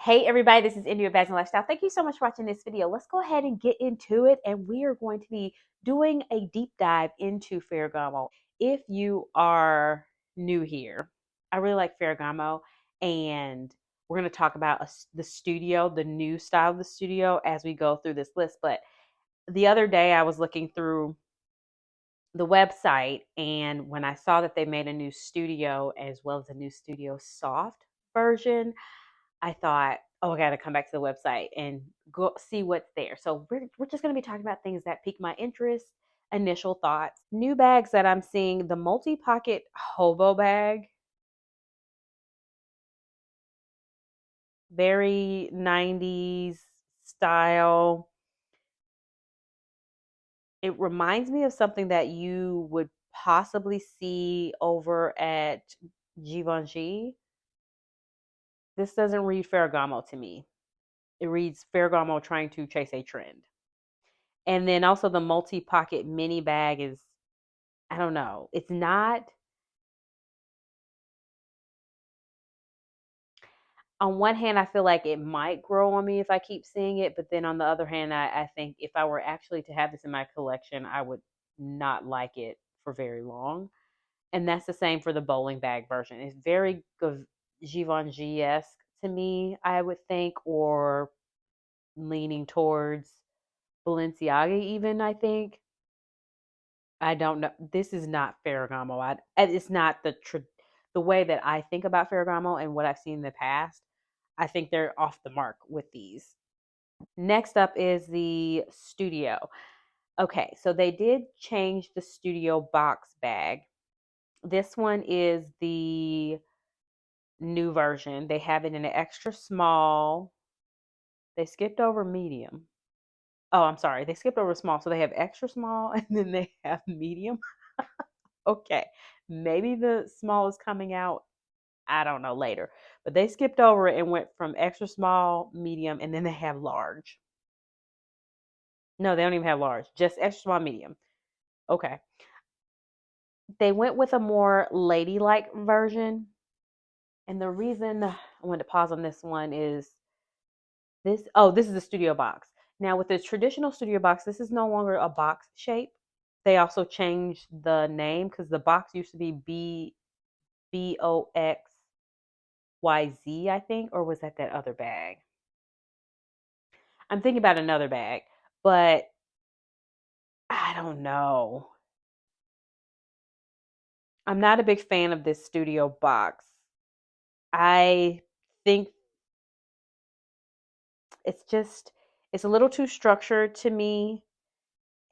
Hey everybody, this is India Bags and Lifestyle. Thank you so much for watching this video. Let's go ahead and get into it, and we are going to be doing a deep dive into Ferragamo. If you are new here, I really like Ferragamo, and we're going to talk about the studio, the new style of the studio as we go through this list. But the other day I was looking through the website, and when I saw that they made a new studio as well as a new studio soft version, I thought, oh, I got to come back to the website and go see what's there. So we're just going to be talking about things that pique my interest, initial thoughts, new bags that I'm seeing. The multi-pocket hobo bag, very 90s style. It reminds me of something that you would possibly see over at Givenchy. This doesn't read Ferragamo to me. It reads Ferragamo trying to chase a trend. And then also the multi-pocket mini bag is, I don't know. It's not, on one hand, I feel like it might grow on me if I keep seeing it. But then on the other hand, I think if I were actually to have this in my collection, I would not like it for very long. And that's the same for the bowling bag version. It's very Givenchy-esque to me, I would think, or leaning towards Balenciaga even, I think. I don't know. This is not Ferragamo. It's not the way that I think about Ferragamo and what I've seen in the past. I think they're off the mark with these. Next up is the Studio. Okay, so they did change the Studio box bag. This one is the new version. They have it in an extra small. They skipped over medium. Oh, I'm sorry. They skipped over small. So they have extra small and then they have medium. Okay, maybe the small is coming out, I don't know, later. But they skipped over it and went from extra small, medium, and then they have large. No, they don't even have large, just extra small, medium. Okay. They went with a more ladylike version. And the reason I wanted to pause on this one is this is the studio box. Now, with the traditional studio box, this is no longer a box shape. They also changed the name because the box used to be BOXYZ, I think, or was that other bag? I'm thinking about another bag, but I don't know. I'm not a big fan of this studio box. I think it's a little too structured to me,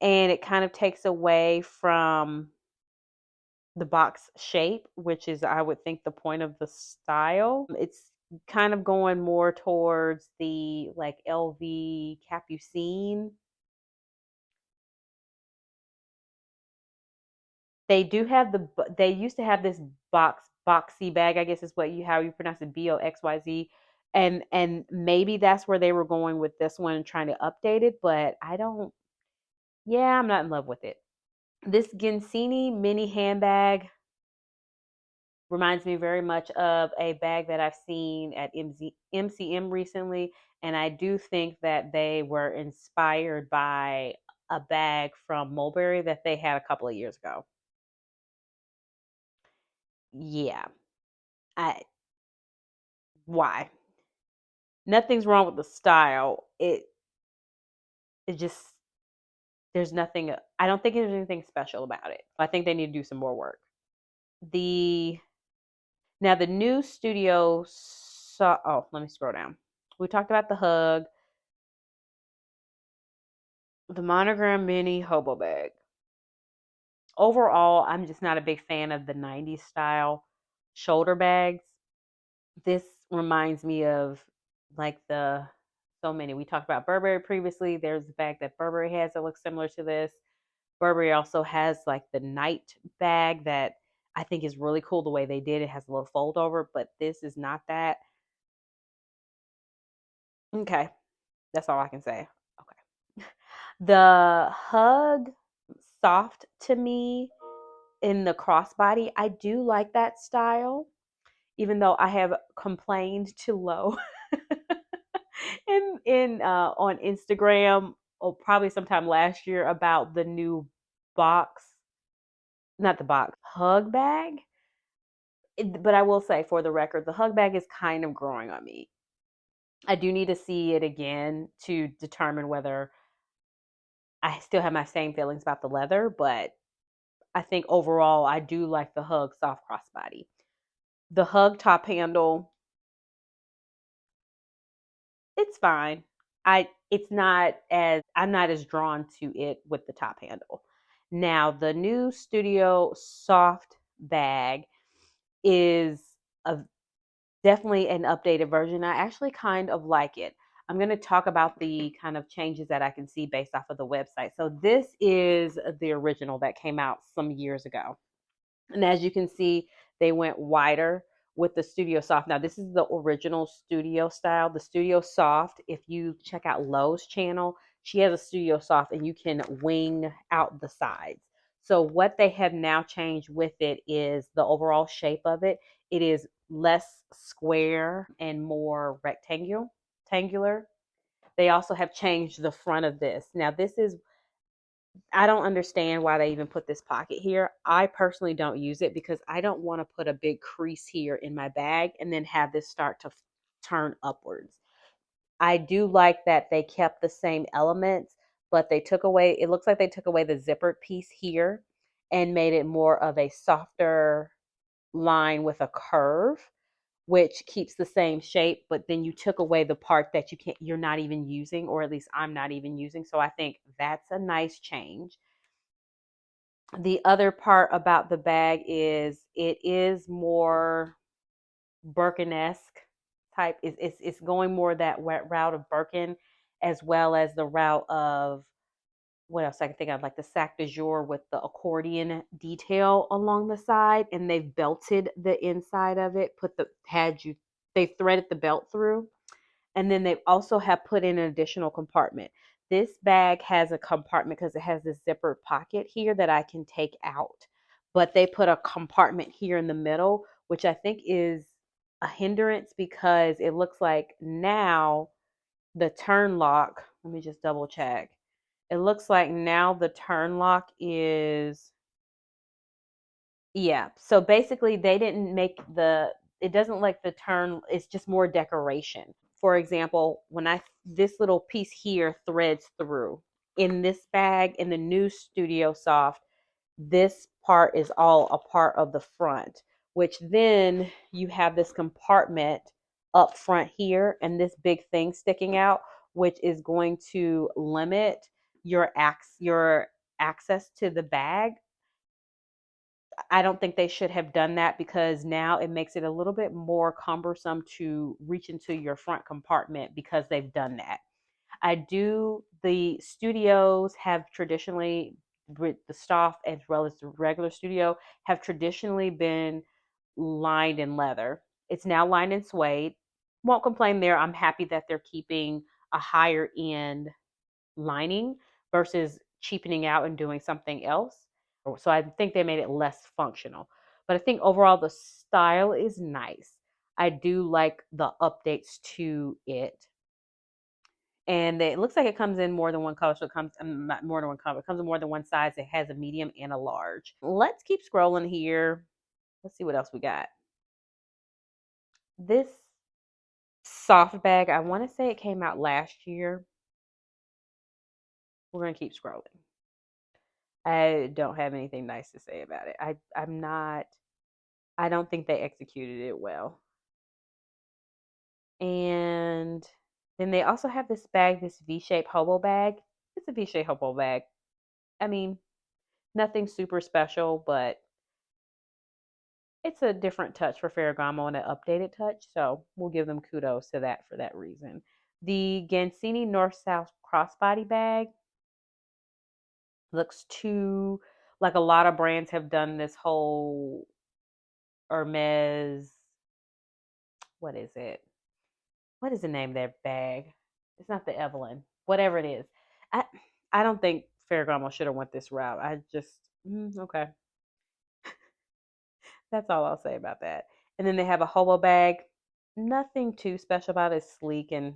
and it kind of takes away from the box shape, which is, I would think, the point of the style. It's kind of going more towards the like LV Capucine. They do have they used to have this boxy bag, I guess is how you pronounce it, BOXYZ. And maybe that's where they were going with this one, trying to update it, but I don't, yeah, I'm not in love with it. This Gensini mini handbag reminds me very much of a bag that I've seen at MCM recently, and I do think that they were inspired by a bag from Mulberry that they had a couple of years ago. Yeah. I Why? Nothing's wrong with the style. It just, there's nothing, I don't think there's anything special about it. I think they need to do some more work. The Now the new studio let me scroll down. We talked about the hug, the monogram mini hobo bag. Overall, I'm just not a big fan of the 90s style shoulder bags. This reminds me of like the so many. We talked about Burberry previously. There's the bag that Burberry has that looks similar to this. Burberry also has like the night bag that I think is really cool the way they did it. It has a little fold over, but this is not that. Okay, that's all I can say. Okay. The hug, soft to me in the crossbody. I do like that style, even though I have complained to low in on Instagram, or probably sometime last year, about the new box, not the box, hug bag. But I will say, for the record, the hug bag is kind of growing on me. I do need to see it again to determine whether I still have my same feelings about the leather, but I think overall I do like the hug soft crossbody. The hug top handle, it's fine. It's not as I'm not as drawn to it with the top handle. Now, the new Studio Soft bag is a definitely an updated version. I actually kind of like it. I'm going to talk about the kind of changes that I can see based off of the website. So this is the original that came out some years ago. And as you can see, they went wider with the Studio Soft. Now, this is the original Studio style. The Studio Soft, if you check out Lowe's channel, she has a Studio Soft and you can wing out the sides. So, what they have now changed with it is the overall shape of it. It is less square and more rectangular. They also have changed the front of this. Now, this is I don't understand why they even put this pocket here. I personally don't use it because I don't want to put a big crease here in my bag and then have this start to turn upwards. I do like that they kept the same elements, but they took away, it looks like they took away the zippered piece here and made it more of a softer line with a curve, which keeps the same shape, but then you took away the part that you're not even using, or at least I'm not even using. So I think that's a nice change. The other part about the bag is it is more Birkin-esque type. It's going more that route of Birkin, as well as the route of what else I can think of, like the sac de jour with the accordion detail along the side, and they've belted the inside of it, they threaded the belt through, and then they also have put in an additional compartment. This bag has a compartment because it has this zipper pocket here that I can take out. But they put a compartment here in the middle, which I think is a hindrance because it looks like now the turn lock, let me just double check. It looks like now the turn lock is, yeah. So basically, they didn't make it doesn't like the turn, it's just more decoration. For example, this little piece here threads through. In this bag, in the new Studio Soft, this part is all a part of the front, which then you have this compartment up front here and this big thing sticking out, which is going to limit your access to the bag. I don't think they should have done that because now it makes it a little bit more cumbersome to reach into your front compartment because they've done that. The studios have traditionally, with the Stoff as well as the regular studio, have traditionally been lined in leather. It's now lined in suede. Won't complain there. I'm happy that they're keeping a higher end lining versus cheapening out and doing something else. So I think they made it less functional. But I think overall the style is nice. I do like the updates to it. And it looks like it comes in more than one color. So it comes not more than one color. It comes in more than one size. It has a medium and a large. Let's keep scrolling here. Let's see what else we got. This soft bag, I want to say it came out last year. We're going to keep scrolling. I don't have anything nice to say about it. I don't think they executed it well. And then they also have this bag, this V-shaped hobo bag. It's a V-shaped hobo bag. I mean, nothing super special, but it's a different touch for Ferragamo and an updated touch. So we'll give them kudos to that for that reason. The Gansini North South crossbody bag looks too like a lot of brands have done this whole Hermes. What is it? What is the name of their bag? It's not the Evelyn. Whatever it is. I I don't think Ferragamo should have went this route. I just okay. That's all I'll say about that. And then they have a hobo bag. Nothing too special about it. It's sleek, and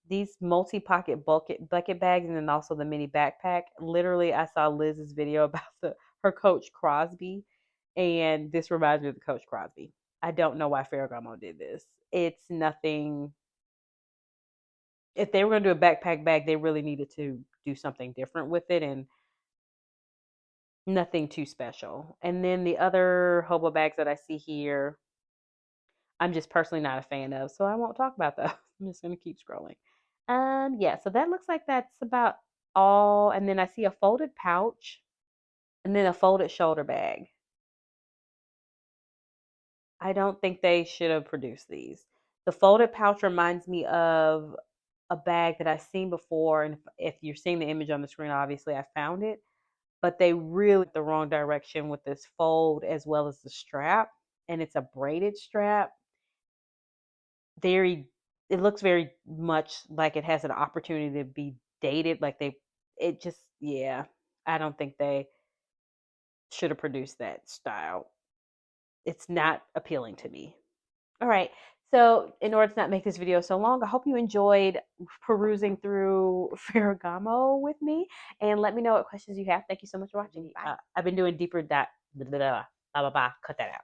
These multi-pocket bucket bags, and then also the mini backpack. Literally, I saw Liz's video about her Coach Crosby, and this reminds me of the Coach Crosby. I don't know why Ferragamo did this. It's nothing. If they were going to do a backpack bag, they really needed to do something different with it, and nothing too special. And then the other hobo bags that I see here, I'm just personally not a fan of, so I won't talk about those. I'm just gonna keep scrolling. Yeah, so that looks like that's about all. And then I see a folded pouch and then a folded shoulder bag. I don't think they should have produced these. The folded pouch reminds me of a bag that I've seen before, and if you're seeing the image on the screen, obviously I found it. But they really went the wrong direction with this fold as well as the strap, and it's a braided strap. Very, it looks very much like it has an opportunity to be dated. Like it just, yeah. I don't think they should have produced that style. It's not appealing to me. All right. So, in order to not make this video so long, I hope you enjoyed perusing through Ferragamo with me, and let me know what questions you have. Thank you so much for watching. I've been doing deeper blah, blah, blah, blah, blah, blah. Cut that out.